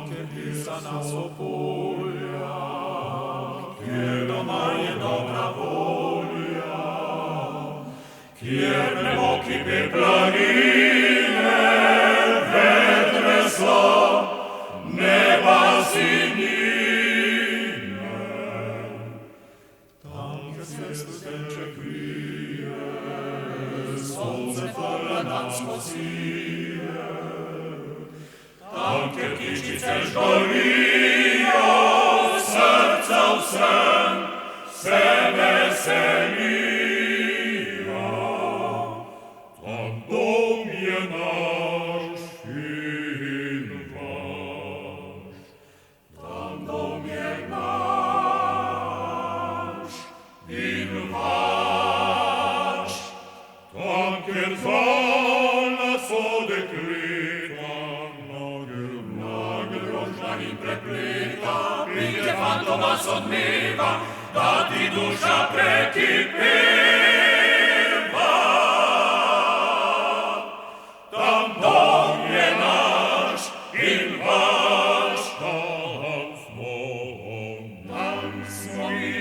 kiedy za nas opoja, kiedy ma je dobra volja, kjer ne moki pe planine, vedre so, neba sinine. Tam, kjer svestenček vije, sonce prve nad spasije, tam, kjer kiščice žgolijo, srca vsem se veselijo. Tam dom je naš in vaš, tam dom je naš in vaš, tam, kjer zvona so dekleta, in prepleta, pride fantoma s odmeva, da ti duša prekipeva. Tam dom je naš in vaš, tam smo mi,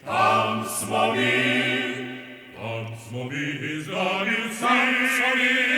tam smo mi, tam smo mi izgani vsi.